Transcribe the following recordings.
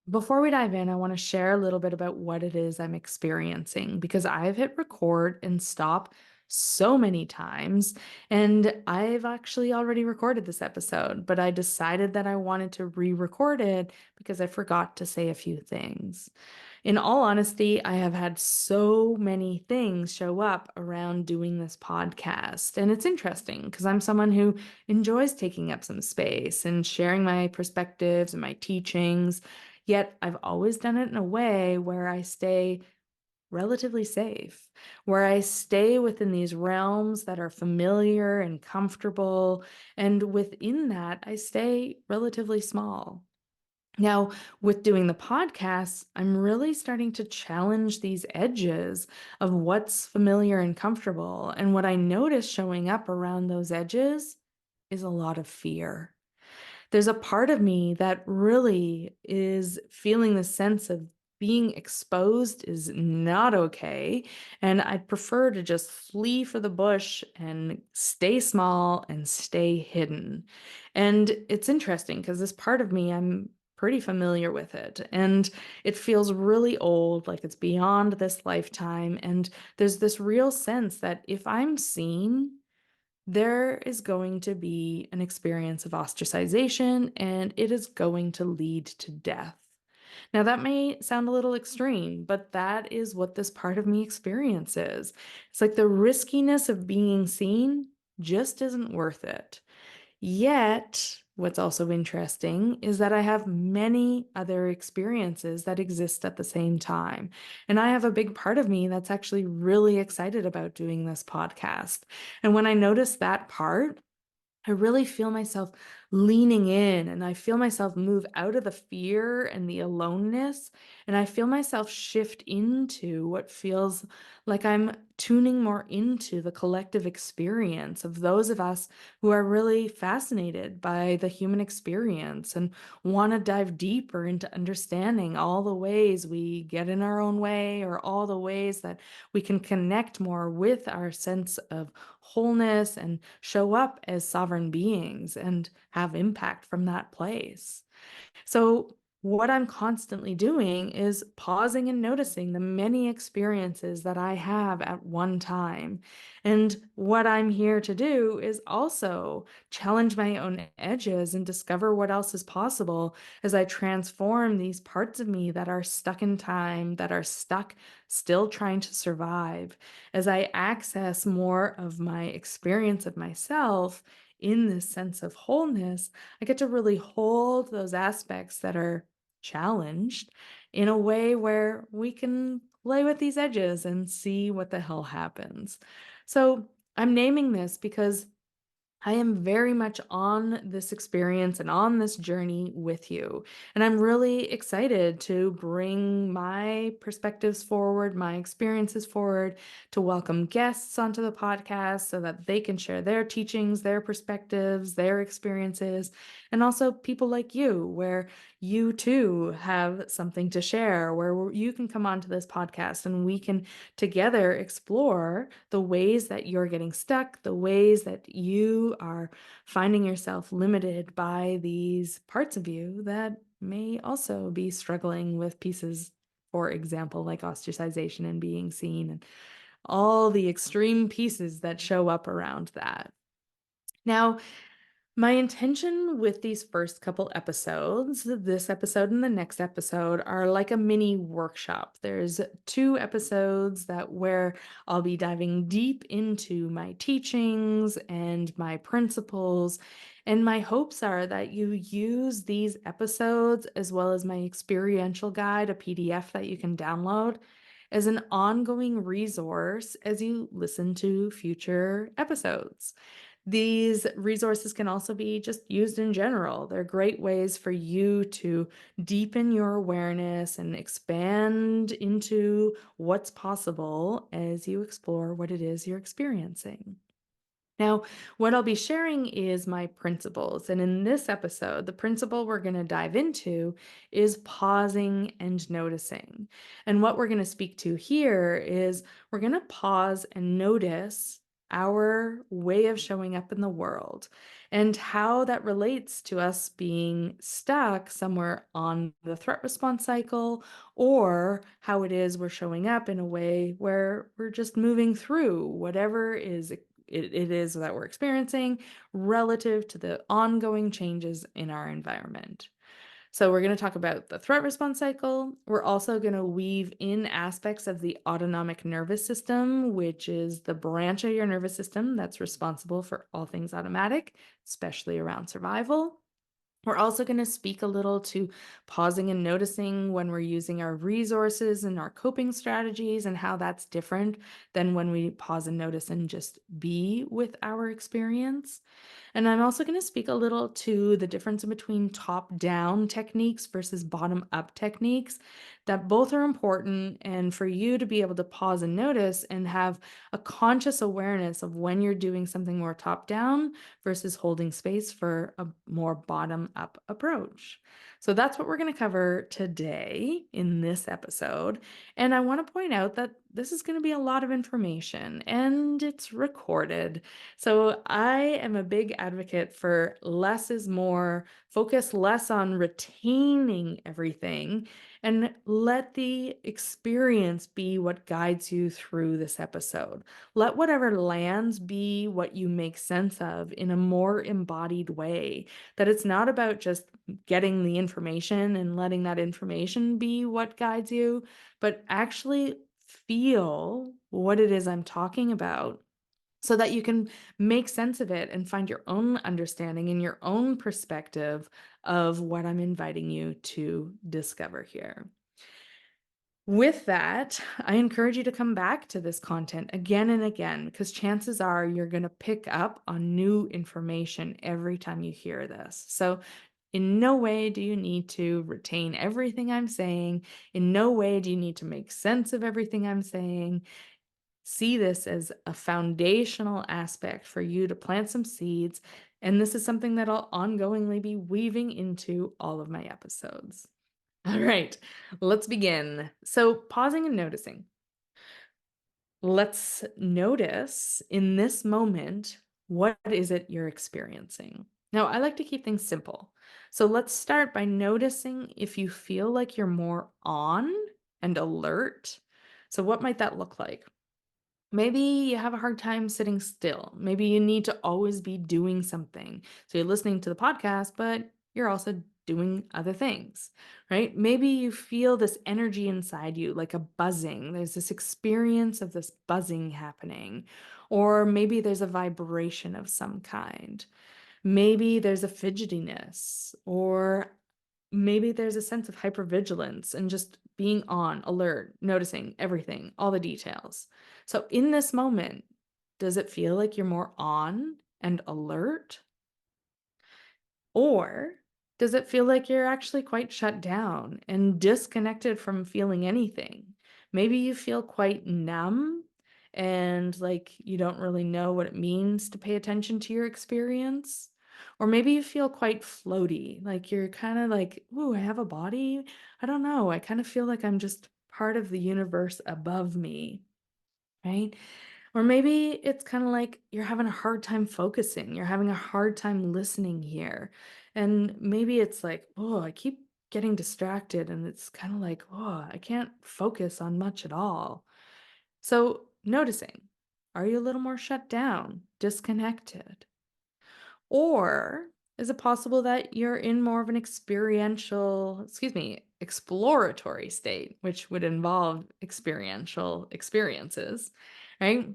Before we dive in, I want to share a little bit about what it is I'm experiencing because I've hit record and stop so many times. And I've actually already recorded this episode, but I decided that I wanted to re record it because I forgot to say a few things. In all honesty, I have had so many things show up around doing this podcast. And it's interesting because I'm someone who enjoys taking up some space and sharing my perspectives and my teachings. Yet I've always done it in a way where I stay relatively safe, where I stay within these realms that are familiar and comfortable. And within that, I stay relatively small. Now, with doing the podcast, I'm really starting to challenge these edges of what's familiar and comfortable. And what I notice showing up around those edges is a lot of fear. There's a part of me that really is feeling the sense of being exposed is not okay. And I'd prefer to just flee for the bush and stay small and stay hidden. And it's interesting because this part of me, I'm pretty familiar with it. And it feels really old, like it's beyond this lifetime. And there's this real sense that if I'm seen, there is going to be an experience of ostracization and it is going to lead to death. Now, that may sound a little extreme, but that is what this part of me experiences. It's like the riskiness of being seen just isn't worth it. Yet, what's also interesting is that I have many other experiences that exist at the same time. And I have a big part of me that's actually really excited about doing this podcast. And when I notice that part, I really feel myself leaning in and I feel myself move out of the fear and the aloneness. And I feel myself shift into what feels like I'm tuning more into the collective experience of those of us who are really fascinated by the human experience and want to dive deeper into understanding all the ways we get in our own way or all the ways that we can connect more with our sense of wholeness and show up as sovereign beings and have impact from that place. So, what I'm constantly doing is pausing and noticing the many experiences that I have at one time. And what I'm here to do is also challenge my own edges and discover what else is possible as I transform these parts of me that are stuck in time, that are stuck still trying to survive, as I access more of my experience of myself in this sense of wholeness. I get to really hold those aspects that are challenged in a way where we can play with these edges and see what the hell happens. So I'm naming this because I am very much on this experience and on this journey with you. And I'm really excited to bring my perspectives forward, my experiences forward, to welcome guests onto the podcast so that they can share their teachings, their perspectives, their experiences, and also people like you, where you too have something to share, where you can come onto this podcast and we can together explore the ways that you're getting stuck, the ways that you are finding yourself limited by these parts of you that may also be struggling with pieces, for example, like ostracization and being seen, and all the extreme pieces that show up around that. Now, my intention with these first couple episodes, this episode and the next episode, are like a mini workshop. There's two episodes that where I'll be diving deep into my teachings and my principles. And my hopes are that you use these episodes as well as my experiential guide, a PDF that you can download, as an ongoing resource as you listen to future episodes. These resources can also be just used in general. They're great ways for you to deepen your awareness and expand into what's possible as you explore what it is you're experiencing. Now, what I'll be sharing is my principles. And in this episode, the principle we're going to dive into is pausing and noticing. And what we're going to speak to here is we're going to pause and notice our way of showing up in the world. and how that relates to us being stuck somewhere on the threat response cycle, or how it is we're showing up in a way where we're just moving through whatever it is that we're experiencing relative to the ongoing changes in our environment. So, we're going to talk about the threat response cycle. We're also going to weave in aspects of the autonomic nervous system, which is the branch of your nervous system that's responsible for all things automatic, especially around survival. We're also going to speak a little to pausing and noticing when we're using our resources and our coping strategies, and how that's different than when we pause and notice and just be with our experience. And I'm also going to speak a little to the difference in between top-down techniques versus bottom-up techniques, that both are important, and for you to be able to pause and notice and have a conscious awareness of when you're doing something more top-down versus holding space for a more bottom-up approach. So that's what we're going to cover today in this episode. And I want to point out that this is going to be a lot of information and it's recorded. So I am a big advocate for less is more, focus less on retaining everything, and let the experience be what guides you through this episode. Let whatever lands be what you make sense of in a more embodied way. That it's not about just getting the information and letting that information be what guides you, but actually feel what it is I'm talking about, so that you can make sense of it and find your own understanding and your own perspective of what I'm inviting you to discover here. With that, I encourage you to come back to this content again and again, because chances are you're going to pick up on new information every time you hear this. So, in no way do you need to retain everything I'm saying. In no way do you need to make sense of everything I'm saying. See this as a foundational aspect for you to plant some seeds. And this is something that I'll ongoingly be weaving into all of my episodes. All right, let's begin. So, pausing and noticing. Let's notice in this moment, what is it you're experiencing? Now, I like to keep things simple. So, let's start by noticing if you feel like you're more on and alert. So, what might that look like? Maybe you have a hard time sitting still. Maybe you need to always be doing something. So you're listening to the podcast, but you're also doing other things, right? Maybe you feel this energy inside you, like a buzzing. There's this experience of this buzzing happening. Or maybe there's a vibration of some kind. Maybe there's a fidgetiness, or maybe there's a sense of hypervigilance and just being on alert, noticing everything, all the details. So, in this moment, does it feel like you're more on and alert? Or does it feel like you're actually quite shut down and disconnected from feeling anything? Maybe you feel quite numb and like you don't really know what it means to pay attention to your experience. Or maybe you feel quite floaty, like you're kind of like, ooh, I have a body. I don't know. I kind of feel like I'm just part of the universe above me, right? Or maybe it's kind of like you're having a hard time focusing, you're having a hard time listening here. And maybe it's like, oh, I keep getting distracted, and it's kind of like, oh, I can't focus on much at all. So, noticing, are you a little more shut down, disconnected? Or is it possible that you're in more of an exploratory state, which would involve experiential experiences, right?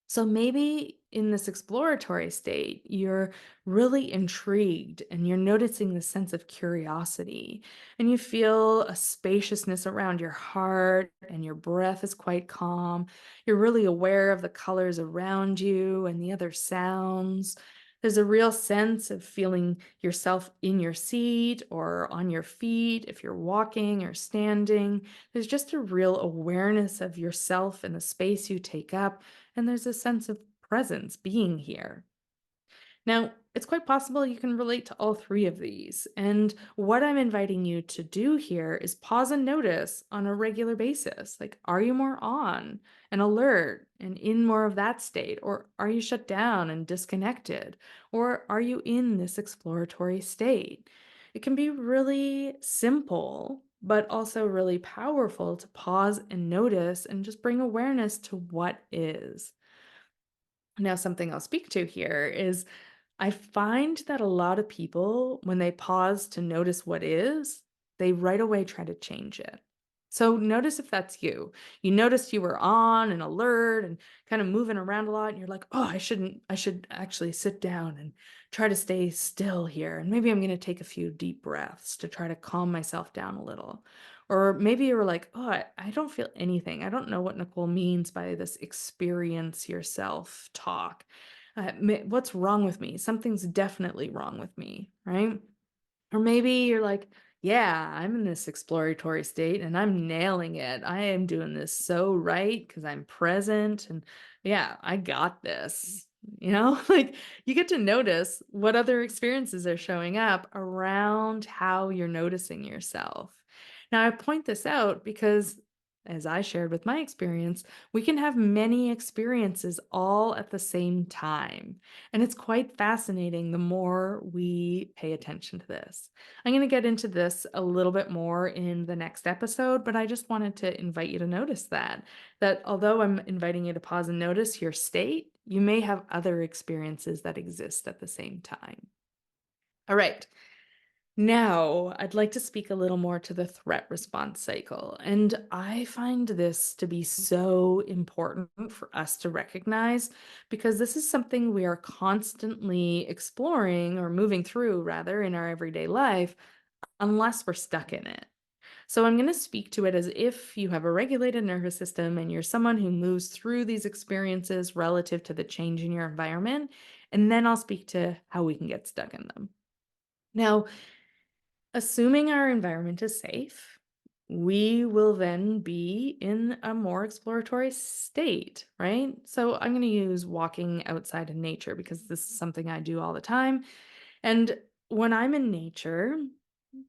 So maybe in this exploratory state, you're really intrigued and you're noticing the sense of curiosity, and you feel a spaciousness around your heart, and your breath is quite calm. You're really aware of the colors around you and the other sounds. There's a real sense of feeling yourself in your seat or on your feet if you're walking or standing. There's just a real awareness of yourself and the space you take up, and there's a sense of presence being here. Now, it's quite possible you can relate to all three of these. And what I'm inviting you to do here is pause and notice on a regular basis. Like, are you more on and alert and in more of that state? Or are you shut down and disconnected? Or are you in this exploratory state? It can be really simple, but also really powerful to pause and notice and just bring awareness to what is. Now, something I'll speak to here is I find that a lot of people, when they pause to notice what is, they right away try to change it. So notice if that's you. You noticed you were on and alert and kind of moving around a lot, and you're like, oh, I should actually sit down and try to stay still here. And maybe I'm going to take a few deep breaths to try to calm myself down a little. Or maybe you were like, oh, I don't feel anything. I don't know what Nicole means by this experience yourself talk. What's wrong with me? Something's definitely wrong with me, right? Or maybe you're like, yeah, I'm in this exploratory state and I'm nailing it. I am doing this so right because I'm present and yeah, I got this. Like you get to notice what other experiences are showing up around how you're noticing yourself. Now, I point this out because, as I shared with my experience, we can have many experiences all at the same time. And it's quite fascinating the more we pay attention to this. I'm going to get into this a little bit more in the next episode, but I just wanted to invite you to notice that although I'm inviting you to pause and notice your state, you may have other experiences that exist at the same time. All right. Now, I'd like to speak a little more to the threat response cycle. And I find this to be so important for us to recognize because this is something we are constantly exploring or moving through, rather, in our everyday life, unless we're stuck in it. So, I'm going to speak to it as if you have a regulated nervous system and you're someone who moves through these experiences relative to the change in your environment. And then I'll speak to how we can get stuck in them. Now, assuming our environment is safe, we will then be in a more exploratory state, right? So I'm going to use walking outside in nature because this is something I do all the time. And when I'm in nature,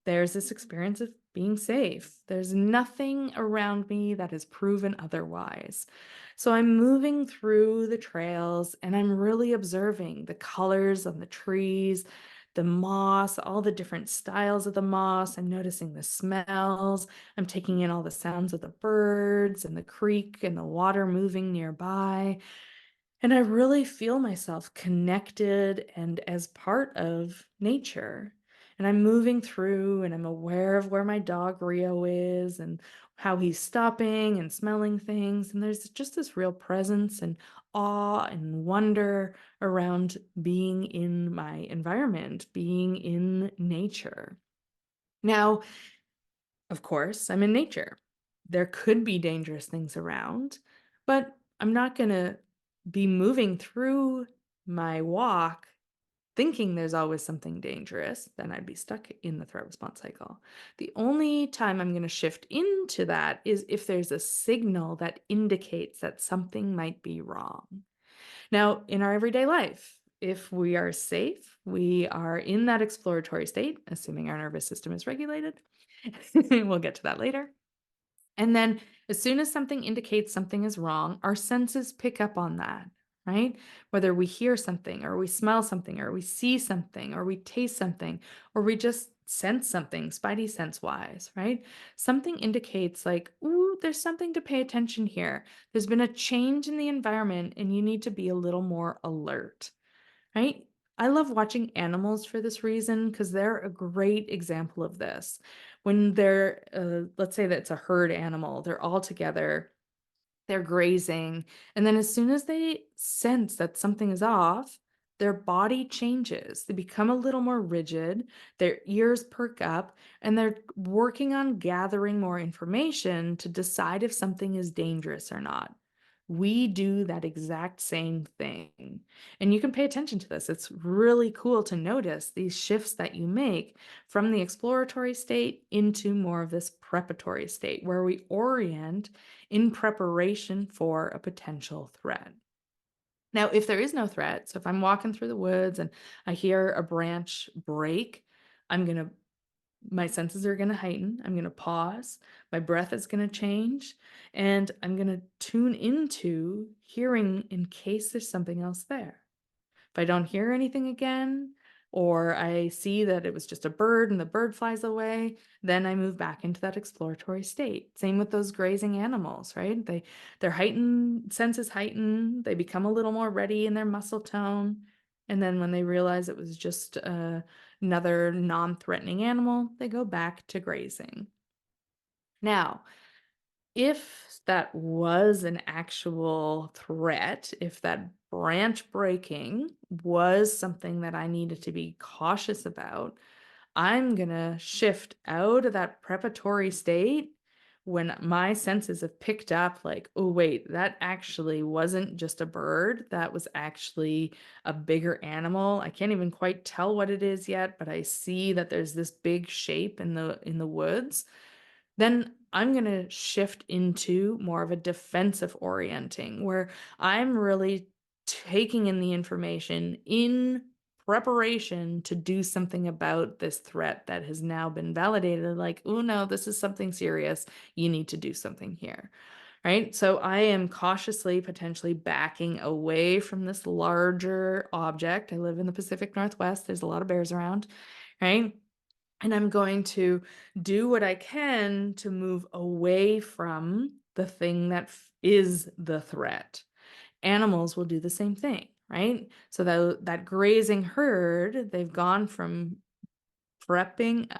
there's this experience of being safe. There's nothing around me that is proven otherwise. So I'm moving through the trails and I'm really observing the colors on the trees, the moss, all the different styles of the moss. I'm noticing the smells. I'm taking in all the sounds of the birds and the creek and the water moving nearby. And I really feel myself connected and as part of nature. And I'm moving through and I'm aware of where my dog Rio is and how he's stopping and smelling things. And there's just this real presence and awe and wonder around being in my environment, being in nature. Now, of course, I'm in nature. There could be dangerous things around, but I'm not going to be moving through my walk thinking there's always something dangerous. Then I'd be stuck in the threat response cycle. The only time I'm going to shift into that is if there's a signal that indicates that something might be wrong. Now, in our everyday life, if we are safe, we are in that exploratory state, assuming our nervous system is regulated. We'll get to that later. And then as soon as something indicates something is wrong, our senses pick up on that, right? Whether we hear something or we smell something or we see something or we taste something or we just sense something, spidey sense wise, right? Something indicates like, ooh, there's something to pay attention here. There's been a change in the environment and you need to be a little more alert, right? I love watching animals for this reason because they're a great example of this. When they're, let's say that's a herd animal, they're all together, they're grazing, and then as soon as they sense that something is off, their body changes. They become a little more rigid, their ears perk up, and they're working on gathering more information to decide if something is dangerous or not. We do that exact same thing. And you can pay attention to this. It's really cool to notice these shifts that you make from the exploratory state into more of this preparatory state where we orient in preparation for a potential threat. Now, if there is no threat, so if I'm walking through the woods and I hear a branch break, I'm going to my senses are going to heighten. I'm going to pause. My breath is going to change. And I'm going to tune into hearing in case there's something else there. If I don't hear anything again, or I see that it was just a bird and the bird flies away, then I move back into that exploratory state. Same with those grazing animals, right? Their heightened senses heighten, they become a little more ready in their muscle tone. And then when they realize it was just another non-threatening animal, they go back to grazing. Now, if that was an actual threat, if that branch breaking was something that I needed to be cautious about, I'm going to shift out of that preparatory state when my senses have picked up, like, oh, wait, that actually wasn't just a bird. That was actually a bigger animal. I can't even quite tell what it is yet, but I see that there's this big shape in the woods. Then I'm going to shift into more of a defensive orienting where I'm really taking in the information in preparation to do something about this threat that has now been validated. Like, oh no, this is something serious. You need to do something here. Right. So I am cautiously, potentially backing away from this larger object. I live in the Pacific Northwest. There's a lot of bears around. Right. And I'm going to do what I can to move away from the thing that is the threat. Animals will do the same thing, right? So that grazing herd, they've gone from prepping,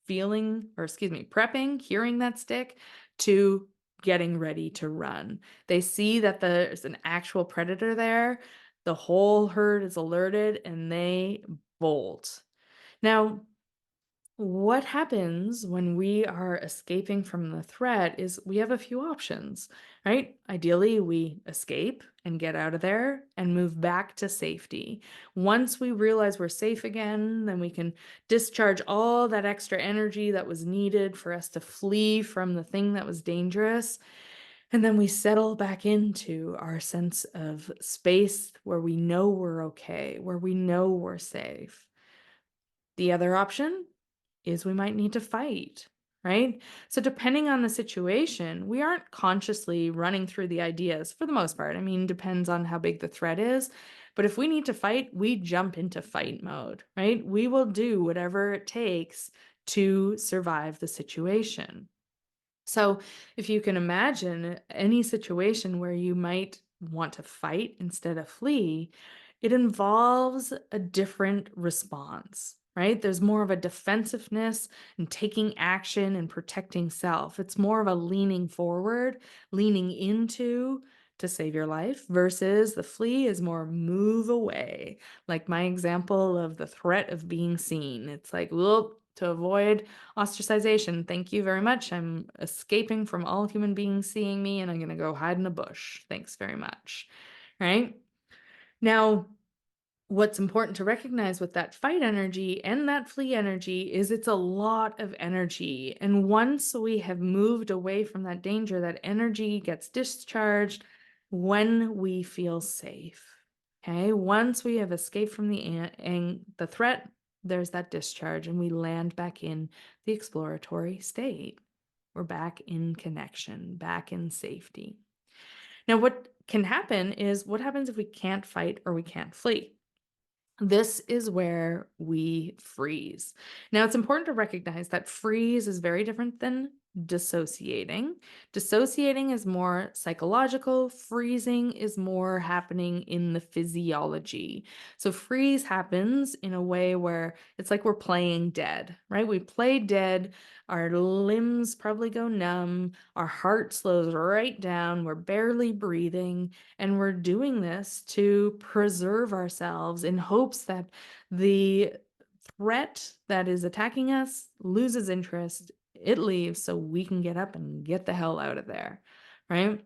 prepping, hearing that stick, to getting ready to run. They see that there's an actual predator there. The whole herd is alerted and they bolt. Now, what happens when we are escaping from the threat is we have a few options, right? Ideally, we escape and get out of there and move back to safety. Once we realize we're safe again, then we can discharge all that extra energy that was needed for us to flee from the thing that was dangerous. And then we settle back into our sense of space where we know we're okay, where we know we're safe. The other option is we might need to fight, right? So, depending on the situation, we aren't consciously running through the ideas for the most part. I mean, depends on how big the threat is. But if we need to fight, we jump into fight mode, right? We will do whatever it takes to survive the situation. So, if you can imagine any situation where you might want to fight instead of flee, it involves a different response, right? There's more of a defensiveness and taking action and protecting self. It's more of a leaning forward, leaning into to save your life versus the flee is more move away. Like my example of the threat of being seen. It's like, well, to avoid ostracization. Thank you very much. I'm escaping from all human beings seeing me and I'm going to go hide in a bush. Thanks very much. Right? Now, what's important to recognize with that fight energy and that flee energy is it's a lot of energy. And once we have moved away from that danger, that energy gets discharged when we feel safe. Okay? Once we have escaped from the threat, there's that discharge and we land back in the exploratory state. We're back in connection, back in safety. Now, what can happen is what happens if we can't fight or we can't flee? This is where we freeze. Now, it's important to recognize that freeze is very different than dissociating. Dissociating is more psychological, freezing is more happening in the physiology. So, freeze happens in a way where it's like we're playing dead, right? We play dead, our limbs probably go numb, our heart slows right down, we're barely breathing. And we're doing this to preserve ourselves in hopes that the threat that is attacking us loses interest, it leaves so we can get up and get the hell out of there, right?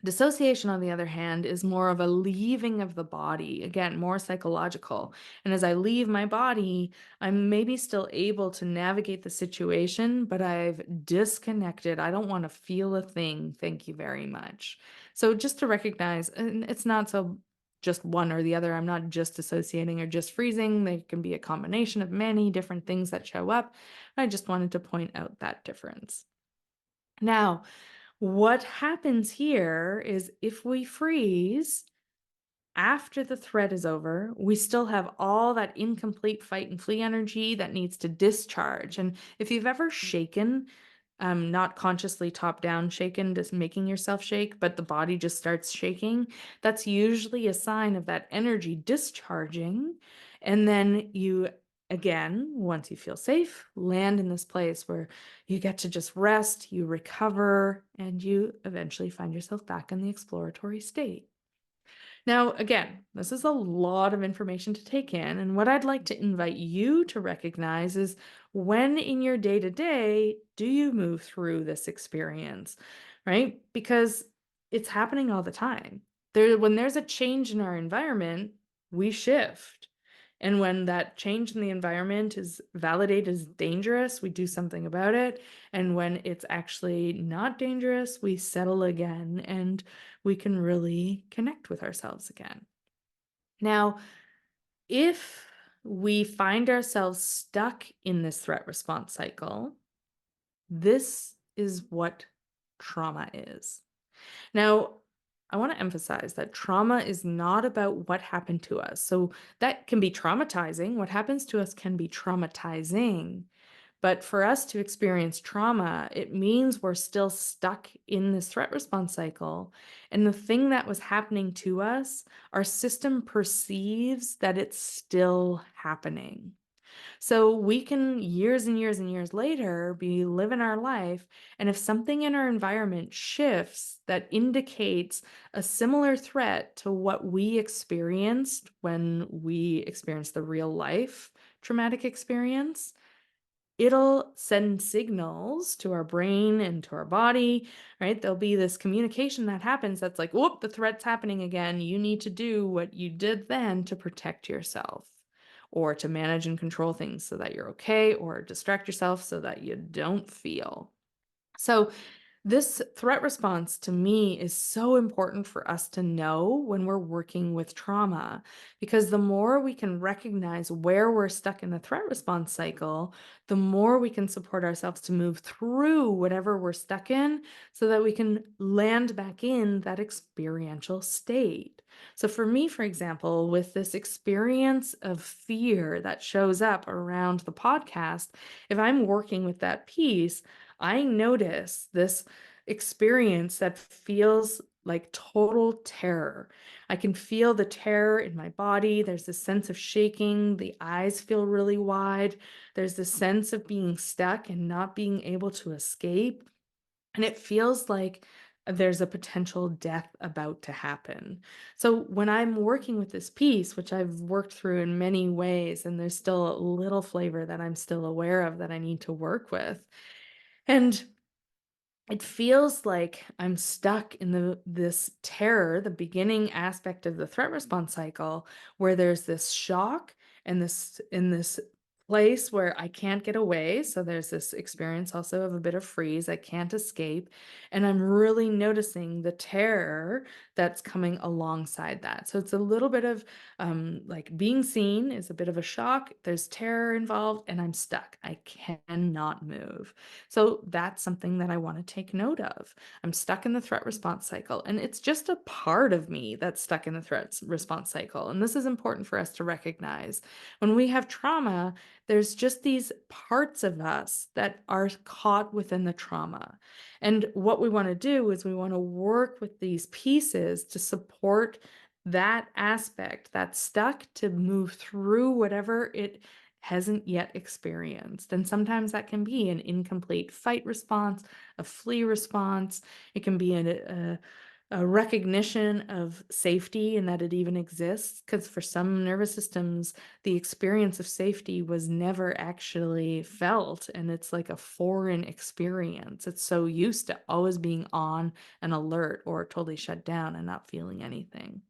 Dissociation, on the other hand, is more of a leaving of the body, again, more psychological. And as I leave my body, I'm maybe still able to navigate the situation, but I've disconnected. I don't want to feel a thing. Thank you very much. So just to recognize, and it's not so just one or the other. I'm not just dissociating or just freezing. They can be a combination of many different things that show up. I just wanted to point out that difference. Now, what happens here is if we freeze, after the threat is over, we still have all that incomplete fight and flee energy that needs to discharge. And if you've ever shaken, not consciously top down shaken, just making yourself shake, but the body just starts shaking, that's usually a sign of that energy discharging. And then you, again, once you feel safe, land in this place where you get to just rest, you recover, and you eventually find yourself back in the exploratory state. Now, again, this is a lot of information to take in, and what I'd like to invite you to recognize is when in your day to day do you move through this experience, right? Because it's happening all the time. When there's a change in our environment, we shift. And when that change in the environment is validated as dangerous, we do something about it. And when it's actually not dangerous, we settle again and we can really connect with ourselves again. Now, if we find ourselves stuck in this threat response cycle, this is what trauma is. Now, I want to emphasize that trauma is not about what happened to us. So that can be traumatizing. What happens to us can be traumatizing. But for us to experience trauma, it means we're still stuck in this threat response cycle. And the thing that was happening to us, our system perceives that it's still happening. So we can years and years and years later be living our life. And if something in our environment shifts that indicates a similar threat to what we experienced when we experienced the real life traumatic experience, it'll send signals to our brain and to our body, right? There'll be this communication that happens that's like, whoop, the threat's happening again. You need to do what you did then to protect yourself or to manage and control things so that you're okay, or distract yourself so that you don't feel. So this threat response to me is so important for us to know when we're working with trauma, because the more we can recognize where we're stuck in the threat response cycle, the more we can support ourselves to move through whatever we're stuck in so that we can land back in that experiential state. So for me, for example, with this experience of fear that shows up around the podcast, if I'm working with that piece, I notice this experience that feels like total terror. I can feel the terror in my body. There's this sense of shaking. The eyes feel really wide. There's this sense of being stuck and not being able to escape. And it feels like there's a potential death about to happen. So when I'm working with this piece, which I've worked through in many ways, and there's still a little flavor that I'm still aware of that I need to work with. And it feels like I'm stuck in this terror, the beginning aspect of the threat response cycle, where there's this shock and this in this place where I can't get away. So there's this experience also of a bit of freeze. I can't escape. And I'm really noticing the terror that's coming alongside that. So it's a little bit of like being seen is a bit of a shock. There's terror involved, and I'm stuck. I cannot move. So that's something that I want to take note of. I'm stuck in the threat response cycle, and it's just a part of me that's stuck in the threat response cycle. And this is important for us to recognize. When we have trauma, there's just these parts of us that are caught within the trauma. And what we want to do is we want to work with these pieces to support that aspect that's stuck to move through whatever it hasn't yet experienced. And sometimes that can be an incomplete fight response, a flee response. It can be a recognition of safety and that it even exists. Because for some nervous systems, the experience of safety was never actually felt. And it's like a foreign experience. It's so used to always being on and alert or totally shut down and not feeling anything.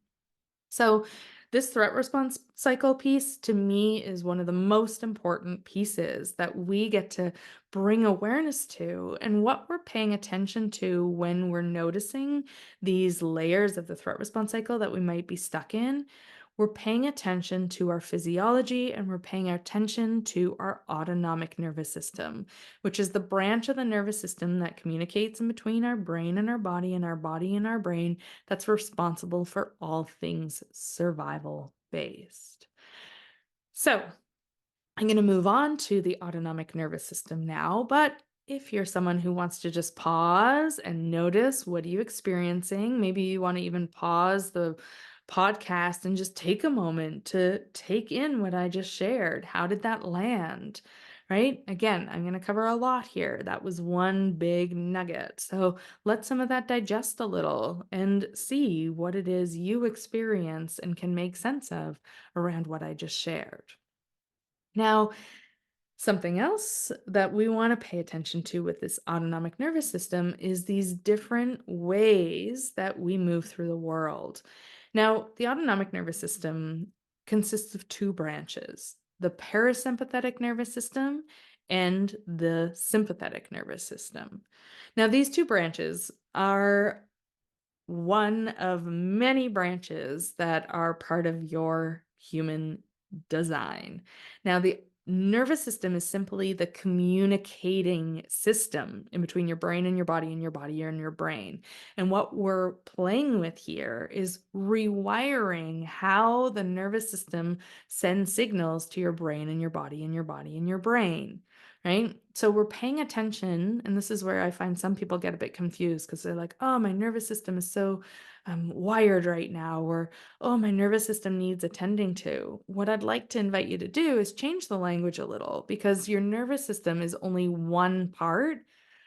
So This threat response cycle piece to me is one of the most important pieces that we get to bring awareness to, and what we're paying attention to when we're noticing these layers of the threat response cycle that we might be stuck in. We're paying attention to our physiology and we're paying attention to our autonomic nervous system, which is the branch of the nervous system that communicates in between our brain and our body, and our body and our brain, that's responsible for all things survival based. So, I'm going to move on to the autonomic nervous system now, but if you're someone who wants to just pause and notice what are you experiencing, maybe you want to even pause the podcast and just take a moment to take in what I just shared. How did that land? Right? Again, I'm going to cover a lot here. That was one big nugget. So let some of that digest a little and see what it is you experience and can make sense of around what I just shared. Now, something else that we want to pay attention to with this autonomic nervous system is these different ways that we move through the world. Now, the autonomic nervous system consists of two branches, the parasympathetic nervous system and the sympathetic nervous system. Now, these two branches are one of many branches that are part of your human design. Now, the nervous system is simply the communicating system in between your brain and your body, and your body and your brain. And what we're playing with here is rewiring how the nervous system sends signals to your brain and your body and your body and your brain. Right? So we're paying attention, and this is where I find some people get a bit confused because they're like, oh, my nervous system is so wired right now, or oh, my nervous system needs attending to. What I'd like to invite you to do is change the language a little, because your nervous system is only one part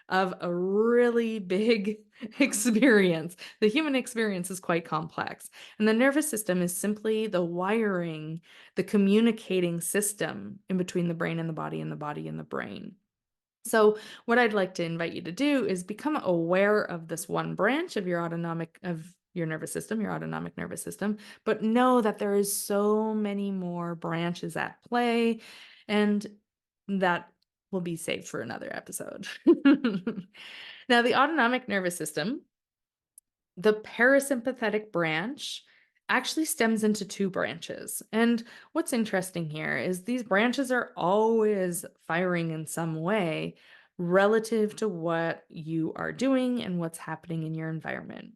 of a really big experience. The human experience is quite complex, and the nervous system is simply the wiring, the communicating system in between the brain and the body, and the body and the brain. So what I'd like to invite you to do is become aware of this one branch of your nervous system, your autonomic nervous system, but know that there is so many more branches at play, and that will be saved for another episode. Now, the autonomic nervous system, the parasympathetic branch, actually stems into two branches. And what's interesting here is these branches are always firing in some way relative to what you are doing and what's happening in your environment.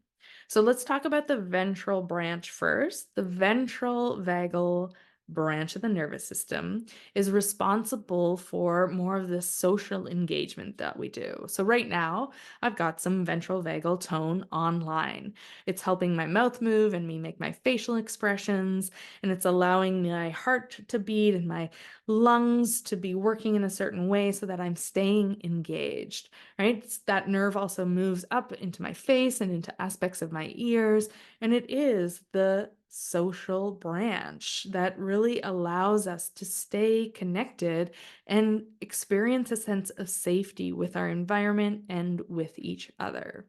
So let's talk about the ventral branch first. The ventral vagal branch of the nervous system is responsible for more of the social engagement that we do. So right now, I've got some ventral vagal tone online. It's helping my mouth move and me make my facial expressions, and it's allowing my heart to beat and my lungs to be working in a certain way so that I'm staying engaged, right? That nerve also moves up into my face and into aspects of my ears, and it is the social branch that really allows us to stay connected and experience a sense of safety with our environment and with each other.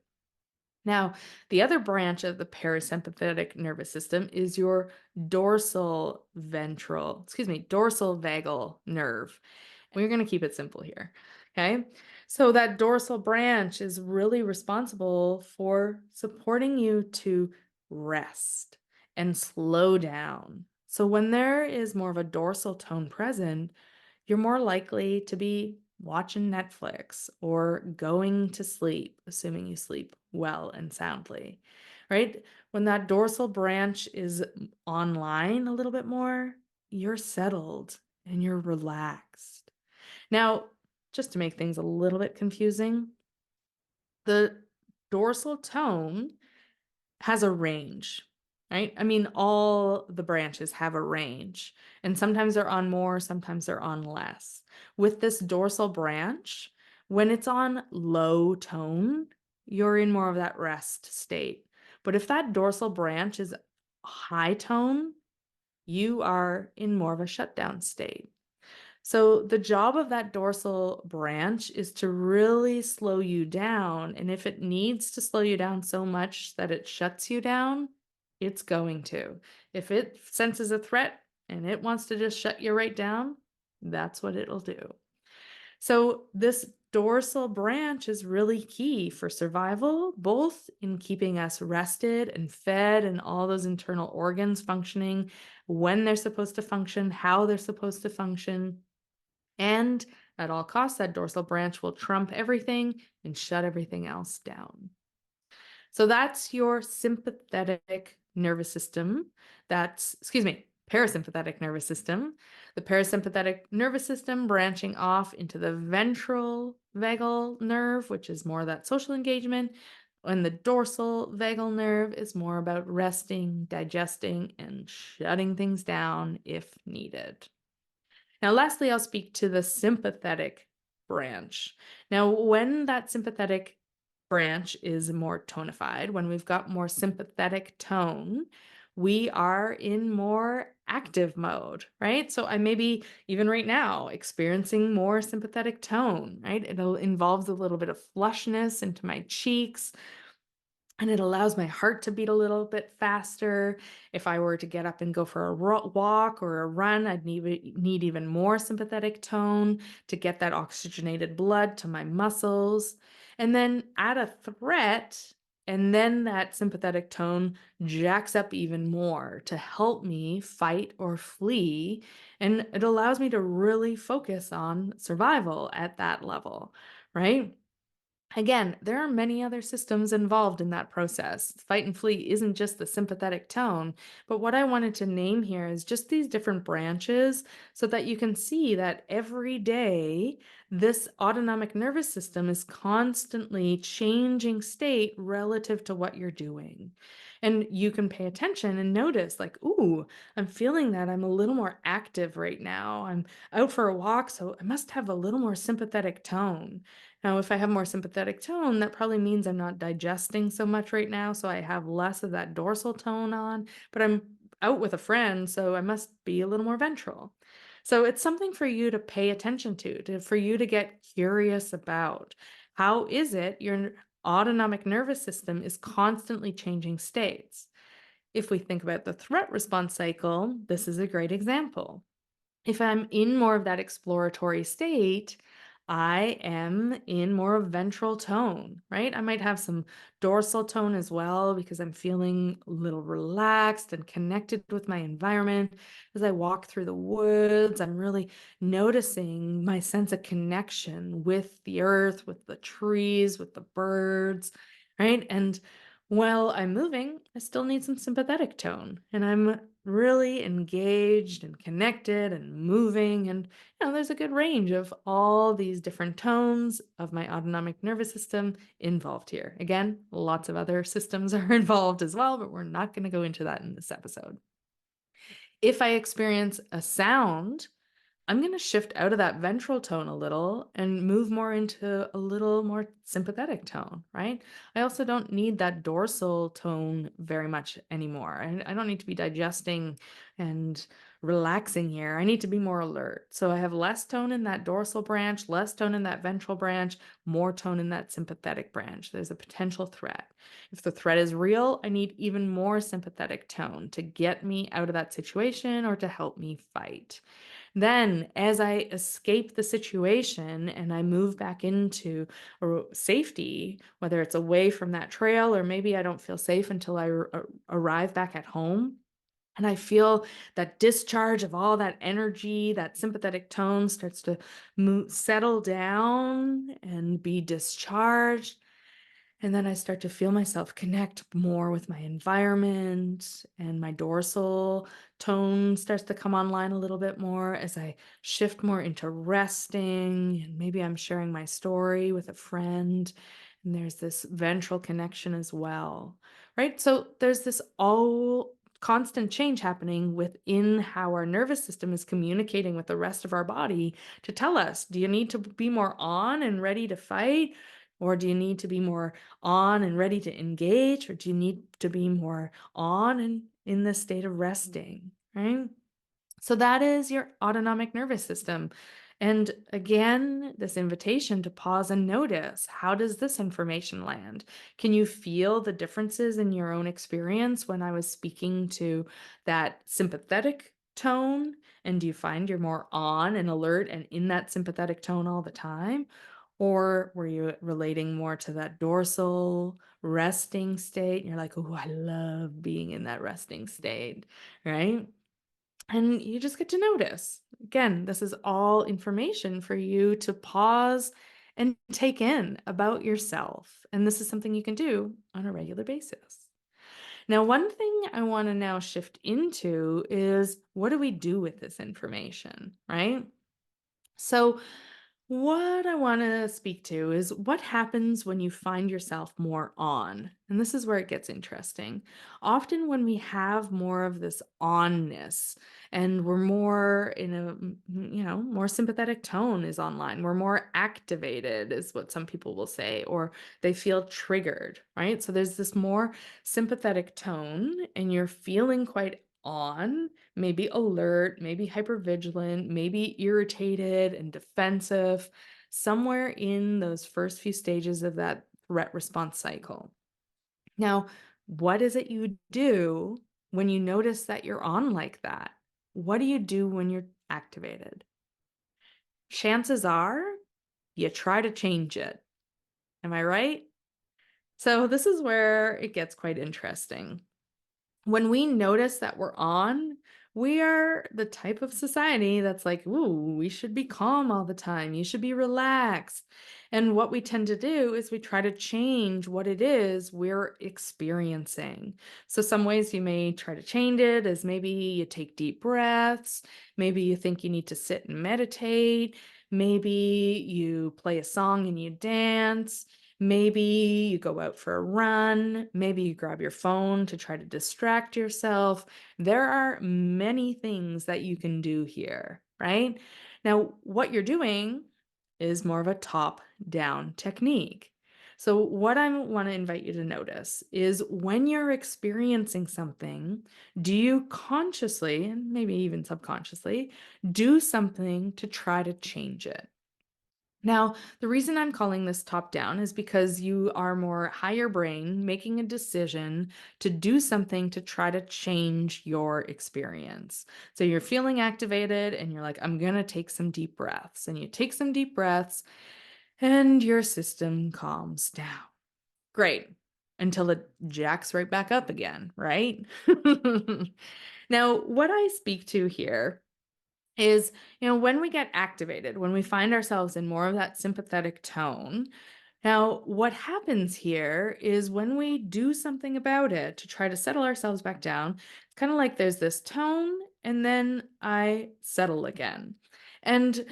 Now, the other branch of the parasympathetic nervous system is your dorsal vagal nerve. We're going to keep it simple here. Okay. So that dorsal branch is really responsible for supporting you to rest and slow down. So when there is more of a dorsal tone present, you're more likely to be watching Netflix or going to sleep, assuming you sleep well and soundly, right? When that dorsal branch is online a little bit more, you're settled and you're relaxed. Now, just to make things a little bit confusing, the dorsal tone has a range, right? I mean, all the branches have a range, and sometimes they're on more, sometimes they're on less. With this dorsal branch, when it's on low tone, you're in more of that rest state. But if that dorsal branch is high tone, you are in more of a shutdown state. So the job of that dorsal branch is to really slow you down. And if it needs to slow you down so much that it shuts you down, it's going to. If it senses a threat and it wants to just shut you right down, that's what it'll do. So, this dorsal branch is really key for survival, both in keeping us rested and fed and all those internal organs functioning when they're supposed to function, how they're supposed to function. And at all costs, that dorsal branch will trump everything and shut everything else down. So that's your sympathetic nervous system. Parasympathetic nervous system. The parasympathetic nervous system branching off into the ventral vagal nerve, which is more that social engagement. And the dorsal vagal nerve is more about resting, digesting, and shutting things down if needed. Now, lastly, I'll speak to the sympathetic branch. Now, when that sympathetic branch is more tonified, when we've got more sympathetic tone, we are in more active mode, right? So I may be even right now experiencing more sympathetic tone, right? It involves a little bit of flushness into my cheeks, and it allows my heart to beat a little bit faster. If I were to get up and go for a walk or a run, I'd need even more sympathetic tone to get that oxygenated blood to my muscles. And then add a threat, and then that sympathetic tone jacks up even more to help me fight or flee. And it allows me to really focus on survival at that level, right? Again, there are many other systems involved in that process. Fight and flee isn't just the sympathetic tone, but what I wanted to name here is just these different branches so that you can see that every day this autonomic nervous system is constantly changing state relative to what you're doing. And you can pay attention and notice, like, ooh, I'm feeling that I'm a little more active right now. I'm out for a walk, so I must have a little more sympathetic tone. Now, if I have more sympathetic tone, that probably means I'm not digesting so much right now, so I have less of that dorsal tone on, but I'm out with a friend, so I must be a little more ventral. So it's something for you to pay attention to for you to get curious about. How is it your autonomic nervous system is constantly changing states? If we think about the threat response cycle, this is a great example. If I'm in more of that exploratory state, I am in more of ventral tone, right? I might have some dorsal tone as well because I'm feeling a little relaxed and connected with my environment. As I walk through the woods, I'm really noticing my sense of connection with the earth, with the trees, with the birds, right? And while I'm moving, I still need some sympathetic tone, and I'm really engaged and connected and moving. And, there's a good range of all these different tones of my autonomic nervous system involved here. Again, lots of other systems are involved as well, but we're not going to go into that in this episode. If I experience a sound, I'm going to shift out of that ventral tone a little and move more into a little more sympathetic tone, right? I also don't need that dorsal tone very much anymore. I don't need to be digesting and relaxing here. I need to be more alert. So I have less tone in that dorsal branch, less tone in that ventral branch, more tone in that sympathetic branch. There's a potential threat. If the threat is real, I need even more sympathetic tone to get me out of that situation or to help me fight. Then, as I escape the situation and I move back into safety, whether it's away from that trail or maybe I don't feel safe until I arrive back at home, and I feel that discharge of all that energy, that sympathetic tone starts to settle down and be discharged. And then I start to feel myself connect more with my environment, and my dorsal tone starts to come online a little bit more as I shift more into resting. And maybe I'm sharing my story with a friend, and there's this ventral connection as well, right? So there's this all constant change happening within how our nervous system is communicating with the rest of our body to tell us, do you need to be more on and ready to fight? Or do you need to be more on and ready to engage, or do you need to be more on and in this state of resting, right? So that is your autonomic nervous system. And again, this invitation to pause and notice, how does this information land? Can you feel the differences in your own experience when I was speaking to that sympathetic tone? And do you find you're more on and alert and in that sympathetic tone all the time? Or were you relating more to that dorsal resting state? And you're like, oh, I love being in that resting state, right? And you just get to notice. Again, this is all information for you to pause and take in about yourself. And this is something you can do on a regular basis. Now, one thing I want to now shift into is, what do we do with this information, right? So, what I want to speak to is what happens when you find yourself more on. And this is where it gets interesting. Often, when we have more of this onness and we're more in a, more sympathetic tone is online, we're more activated, is what some people will say, or they feel triggered, right? So, there's this more sympathetic tone, and you're feeling quite on, maybe alert, maybe hypervigilant, maybe irritated and defensive, somewhere in those first few stages of that threat response cycle. Now, what is it you do when you notice that you're on like that? What do you do when you're activated? Chances are you try to change it. Am I right? So, this is where it gets quite interesting. When we notice that we're on, we are the type of society that's like, ooh, we should be calm all the time. You should be relaxed. And what we tend to do is we try to change what it is we're experiencing. So, some ways you may try to change it is maybe you take deep breaths. Maybe you think you need to sit and meditate. Maybe you play a song and you dance. Maybe you go out for a run. Maybe you grab your phone to try to distract yourself. There are many things that you can do here, right? Now, what you're doing is more of a top-down technique. So, what I want to invite you to notice is, when you're experiencing something, do you consciously, and maybe even subconsciously, do something to try to change it? Now, the reason I'm calling this top down is because you are more higher brain making a decision to do something to try to change your experience. So you're feeling activated and you're like, I'm going to take some deep breaths. And you take some deep breaths and your system calms down. Great. Until it jacks right back up again, right? Now, what I speak to here is, when we get activated, when we find ourselves in more of that sympathetic tone. Now, what happens here is, when we do something about it to try to settle ourselves back down, it's kind of like there's this tone and then I settle again. And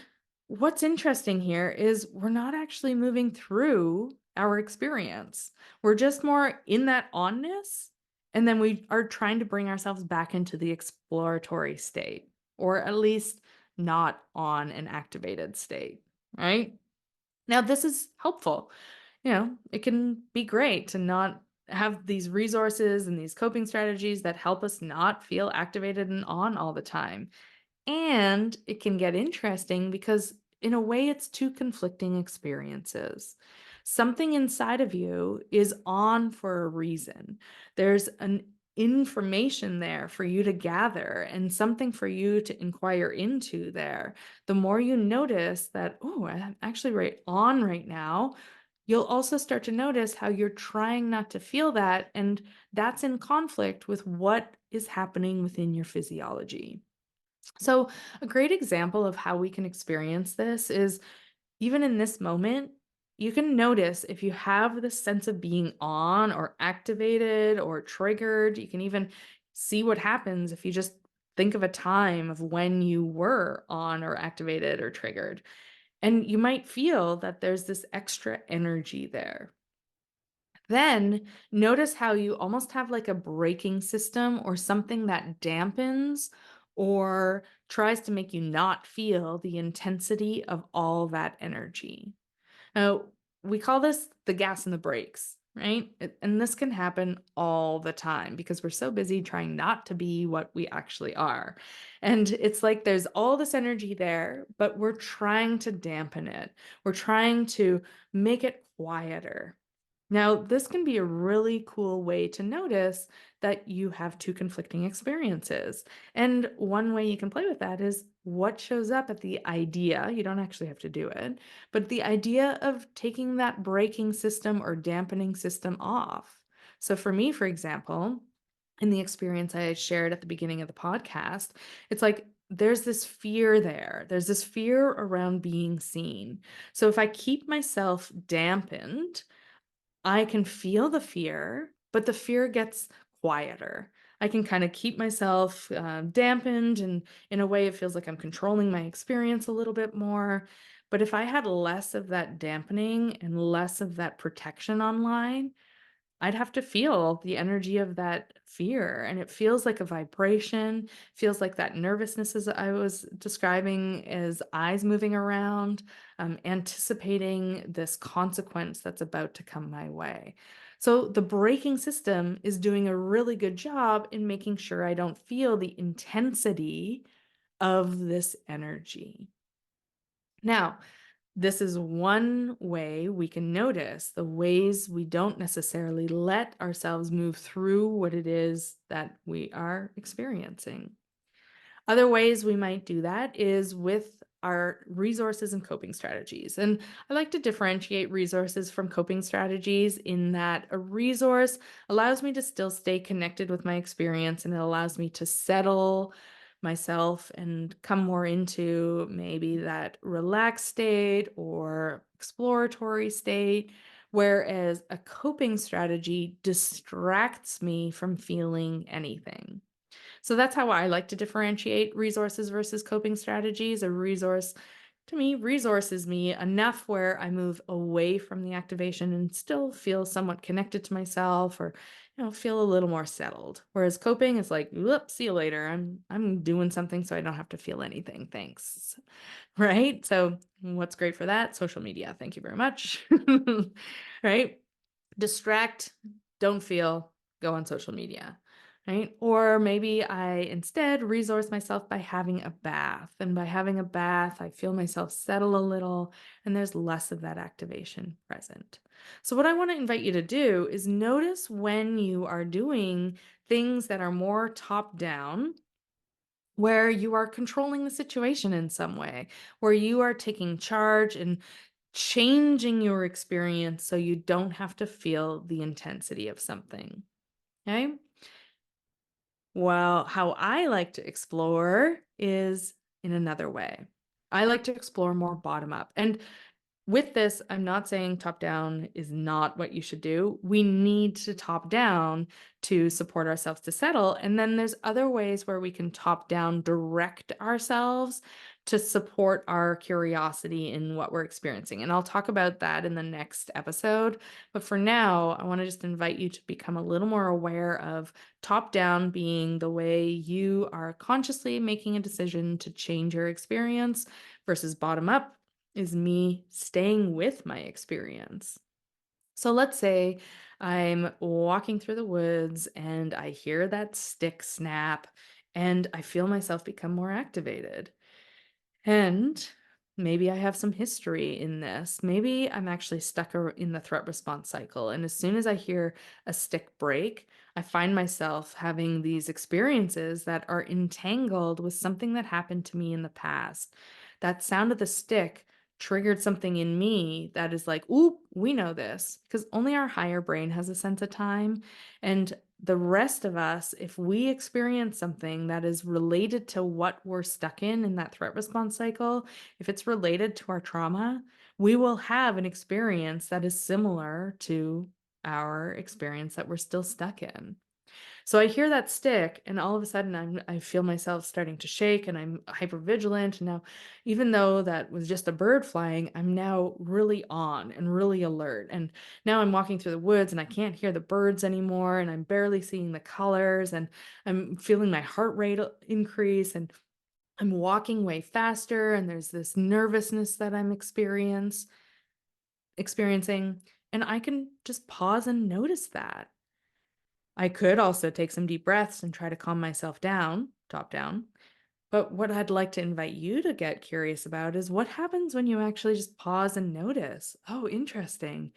what's interesting here is, we're not actually moving through our experience. We're just more in that onness, and then we are trying to bring ourselves back into the exploratory state, or at least not on an activated state, right? Now, this is helpful. It can be great to not have these resources and these coping strategies that help us not feel activated and on all the time. And it can get interesting because, in a way, it's two conflicting experiences. Something inside of you is on for a reason. There's an information there for you to gather and something for you to inquire into there. The more you notice that, oh, I'm actually right on right now, you'll also start to notice how you're trying not to feel that. And that's in conflict with what is happening within your physiology. So, a great example of how we can experience this is, even in this moment, you can notice if you have this sense of being on or activated or triggered. You can even see what happens if you just think of a time of when you were on or activated or triggered. And you might feel that there's this extra energy there. Then notice how you almost have like a braking system or something that dampens or tries to make you not feel the intensity of all that energy. Now, we call this the gas and the brakes. right? And this can happen all the time because we're so busy trying not to be what we actually are. And it's like there's all this energy there, but we're trying to dampen it. We're trying to make it quieter. Now, this can be a really cool way to notice that you have two conflicting experiences. And one way you can play with that is what shows up at the idea. You don't actually have to do it, but the idea of taking that braking system or dampening system off. So, for me, for example, in the experience I shared at the beginning of the podcast, it's like there's this fear there. There's this fear around being seen. So, if I keep myself dampened, I can feel the fear, but the fear gets quieter. I can kind of keep myself dampened, and in a way, it feels like I'm controlling my experience a little bit more. But if I had less of that dampening and less of that protection online, I'd have to feel the energy of that fear, and it feels like a vibration, feels like that nervousness as I was describing as eyes moving around, anticipating this consequence that's about to come my way. So the braking system is doing a really good job in making sure I don't feel the intensity of this energy. Now, this is one way we can notice the ways we don't necessarily let ourselves move through what it is that we are experiencing. Other ways we might do that is with our resources and coping strategies. And I like to differentiate resources from coping strategies in that a resource allows me to still stay connected with my experience, and it allows me to settle myself and come more into maybe that relaxed state or exploratory state. Whereas a coping strategy distracts me from feeling anything. So that's how I like to differentiate resources versus coping strategies. A resource, to me, resources me enough where I move away from the activation and still feel somewhat connected to myself, or feel a little more settled. Whereas coping is like, whoop, see you later. I'm doing something so I don't have to feel anything. Thanks. Right? So what's great for that? Social media. Thank you very much. Right? Distract, don't feel, go on social media, right? Or maybe I instead resource myself by having a bath. And by having a bath, I feel myself settle a little, and there's less of that activation present. So, what I want to invite you to do is notice when you are doing things that are more top down, where you are controlling the situation in some way, where you are taking charge and changing your experience so you don't have to feel the intensity of something. Okay. Well, how I like to explore is in another way. I like to explore more bottom up. And with this, I'm not saying top down is not what you should do. We need to top down to support ourselves to settle. And then there's other ways where we can top down direct ourselves to support our curiosity in what we're experiencing. And I'll talk about that in the next episode. But for now, I want to just invite you to become a little more aware of top down being the way you are consciously making a decision to change your experience, versus bottom up is me staying with my experience. So let's say I'm walking through the woods and I hear that stick snap and I feel myself become more activated. And maybe I have some history in this. Maybe I'm actually stuck in the threat response cycle. And as soon as I hear a stick break, I find myself having these experiences that are entangled with something that happened to me in the past. That sound of the stick triggered something in me that is like, oop, we know this, because only our higher brain has a sense of time. And the rest of us, if we experience something that is related to what we're stuck in that threat response cycle, if it's related to our trauma, we will have an experience that is similar to our experience that we're still stuck in. So I hear that stick, and all of a sudden I feel myself starting to shake, and I'm hyper vigilant. Now, even though that was just a bird flying, I'm now really on and really alert. And now I'm walking through the woods and I can't hear the birds anymore, and I'm barely seeing the colors, and I'm feeling my heart rate increase, and I'm walking way faster, and there's this nervousness that I'm experiencing. And I can just pause and notice that. I could also take some deep breaths and try to calm myself down, top down. But what I'd like to invite you to get curious about is what happens when you actually just pause and notice. Oh, interesting.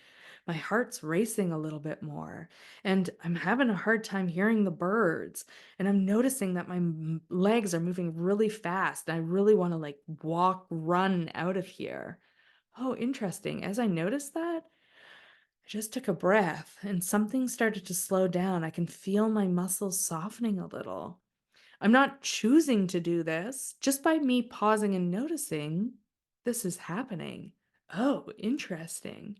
My heart's racing a little bit more, and I'm having a hard time hearing the birds. And I'm noticing that my legs are moving really fast. And I really want to like walk, run out of here. Oh, interesting. As I noticed that, I just took a breath and something started to slow down. I can feel my muscles softening a little. I'm not choosing to do this. Just by me pausing and noticing, this is happening. Oh, interesting.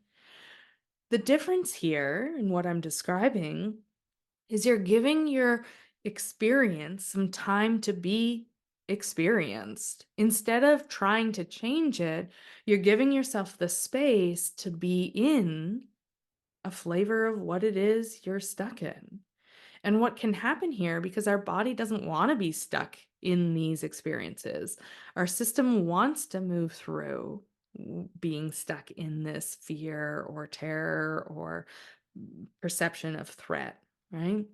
The difference here in what I'm describing is you're giving your experience some time to be experienced. Instead of trying to change it, you're giving yourself the space to be in a flavor of what it is you're stuck in. And what can happen here, because our body doesn't want to be stuck in these experiences, our system wants to move through being stuck in this fear or terror or perception of threat, right?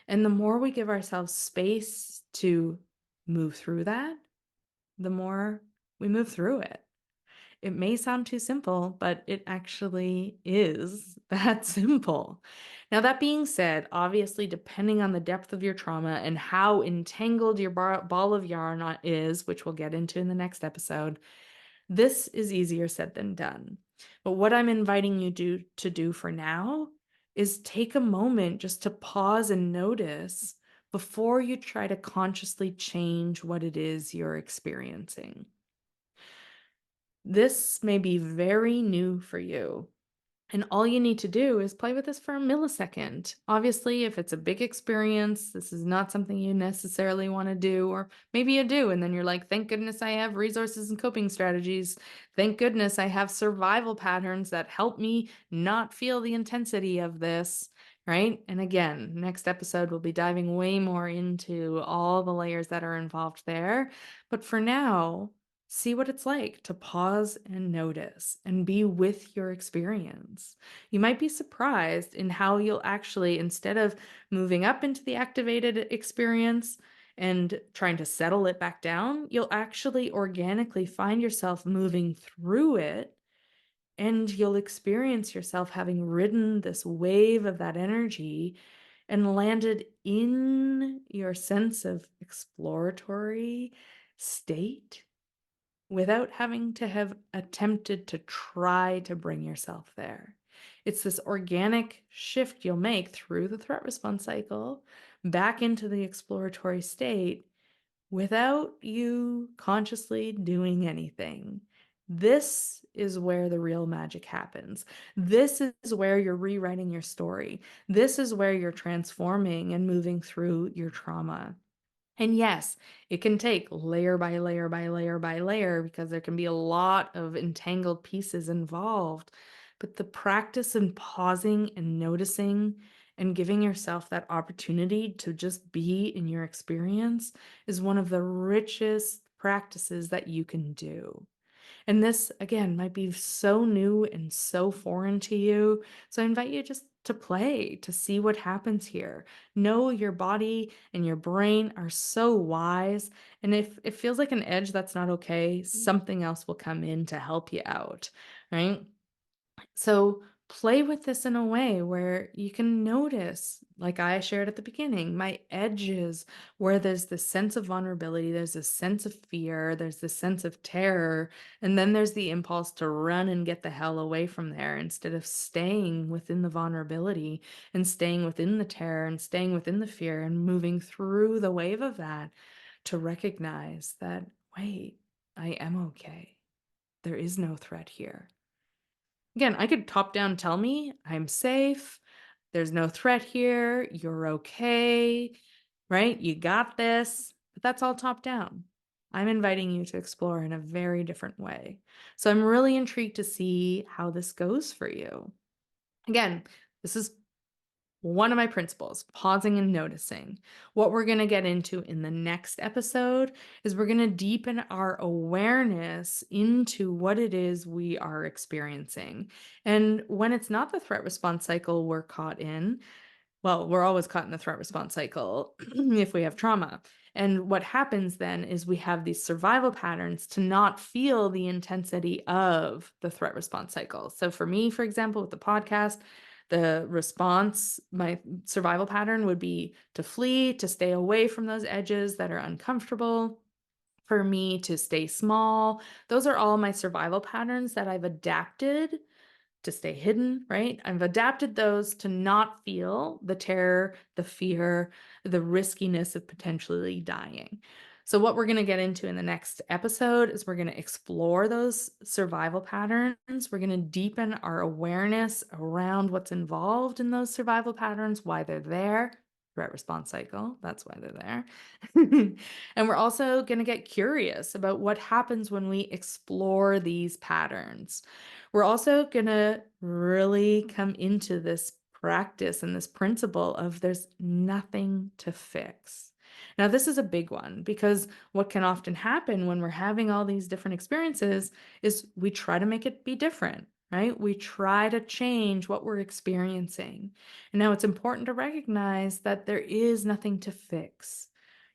And the more we give ourselves space to move through that, the more we move through it. It may sound too simple, but it actually is that simple. Now, that being said, obviously, depending on the depth of your trauma and how entangled your ball of yarn is, which we'll get into in the next episode, this is easier said than done. But what I'm inviting you to do for now is take a moment just to pause and notice before you try to consciously change what it is you're experiencing. This may be very new for you. And all you need to do is play with this for a millisecond. Obviously, if it's a big experience, this is not something you necessarily want to do, or maybe you do, and then you're like, thank goodness I have resources and coping strategies. Thank goodness I have survival patterns that help me not feel the intensity of this, right? And again, next episode, we'll be diving way more into all the layers that are involved there. But for now, see what it's like to pause and notice and be with your experience. You might be surprised in how you'll actually, instead of moving up into the activated experience and trying to settle it back down, you'll actually organically find yourself moving through it, and you'll experience yourself having ridden this wave of that energy and landed in your sense of exploratory state without having to have attempted to try to bring yourself there. It's this organic shift you'll make through the threat response cycle back into the exploratory state without you consciously doing anything. This is where the real magic happens. This is where you're rewriting your story. This is where you're transforming and moving through your trauma. And yes, it can take layer by layer by layer by layer because there can be a lot of entangled pieces involved. But the practice in pausing and noticing and giving yourself that opportunity to just be in your experience is one of the richest practices that you can do. And this, again, might be so new and so foreign to you. So I invite you just to play, to see what happens here. Know your body and your brain are so wise. And if it feels like an edge that's not okay, something else will come in to help you out, right? So play with this in a way where you can notice, like I shared at the beginning, my edges where there's this sense of vulnerability, there's this sense of fear, there's this sense of terror, and then there's the impulse to run and get the hell away from there instead of staying within the vulnerability and staying within the terror and staying within the fear and moving through the wave of that to recognize that, wait, I am okay. There is no threat here. Again, I could top down tell me I'm safe. There's no threat here. You're okay, right? You got this. But that's all top down. I'm inviting you to explore in a very different way. So I'm really intrigued to see how this goes for you. Again, this is one of my principles, pausing and noticing. What we're going to get into in the next episode is we're going to deepen our awareness into what it is we are experiencing. And when it's not the threat response cycle we're caught in, well, we're always caught in the threat response cycle if we have trauma. And what happens then is we have these survival patterns to not feel the intensity of the threat response cycle. So for me, for example, with the podcast, the response, my survival pattern would be to flee, to stay away from those edges that are uncomfortable, for me to stay small. Those are all my survival patterns that I've adapted to stay hidden, right? I've adapted those to not feel the terror, the fear, the riskiness of potentially dying. So what we're going to get into in the next episode is we're going to explore those survival patterns. We're going to deepen our awareness around what's involved in those survival patterns, why they're there. Threat response cycle, that's why they're there. And we're also going to get curious about what happens when we explore these patterns. We're also going to really come into this practice and this principle of there's nothing to fix. Now, this is a big one because what can often happen when we're having all these different experiences is we try to make it be different, right? We try to change what we're experiencing. And now it's important to recognize that there is nothing to fix.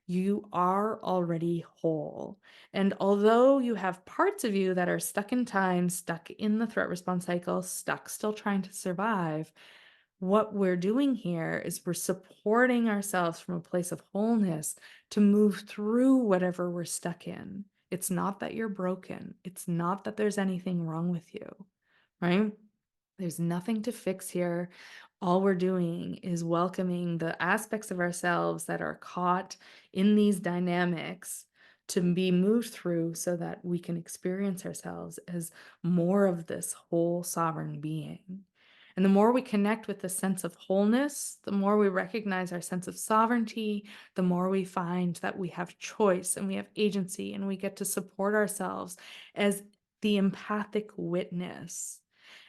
You are already whole. And although you have parts of you that are stuck in time, stuck in the threat response cycle, stuck still trying to survive, what we're doing here is we're supporting ourselves from a place of wholeness to move through whatever we're stuck in. It's not that you're broken. It's not that there's anything wrong with you, right? There's nothing to fix here. All we're doing is welcoming the aspects of ourselves that are caught in these dynamics to be moved through so that we can experience ourselves as more of this whole sovereign being. And the more we connect with the sense of wholeness, the more we recognize our sense of sovereignty, the more we find that we have choice and we have agency and we get to support ourselves as the empathic witness.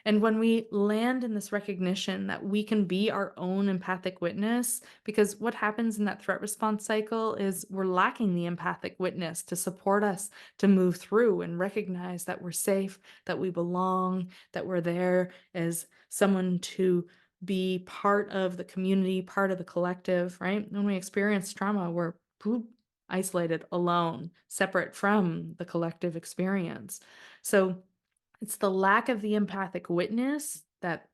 And when we land in this recognition that we can be our own empathic witness, because what happens in that threat response cycle is we're lacking the empathic witness to support us to move through and recognize that we're safe, that we belong, that we're there as someone to be part of the community, part of the collective, right? When we experience trauma, we're isolated, alone, separate from the collective experience. So it's the lack of the empathic witness that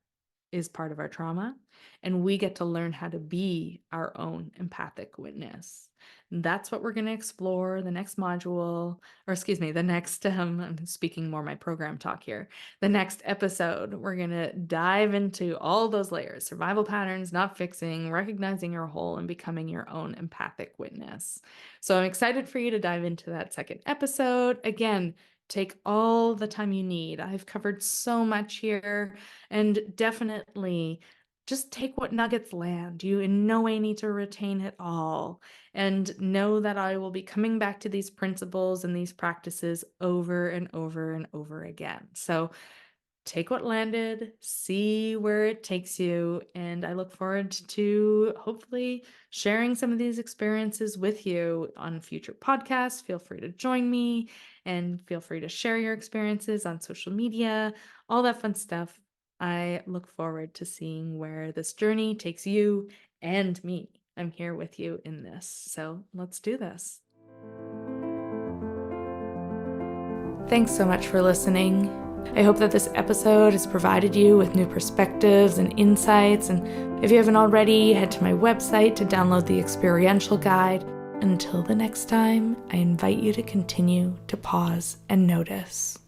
is part of our trauma, and we get to learn how to be our own empathic witness. And that's what we're going to explore the next module, or excuse me, the next, I'm speaking more my program talk here. The next episode, we're going to dive into all those layers, survival patterns, not fixing, recognizing your whole, and becoming your own empathic witness. So I'm excited for you to dive into that second episode. Again, take all the time you need. I've covered so much here, and definitely just take what nuggets land. You in no way need to retain it all. And know that I will be coming back to these principles and these practices over and over and over again. So take what landed, see where it takes you, and I look forward to hopefully sharing some of these experiences with you on future podcasts. Feel free to join me and feel free to share your experiences on social media, all that fun stuff. I look forward to seeing where this journey takes you and me. I'm here with you in this, so let's do this. Thanks so much for listening. I hope that this episode has provided you with new perspectives and insights. And if you haven't already, head to my website to download the experiential guide. Until the next time, I invite you to continue to pause and notice.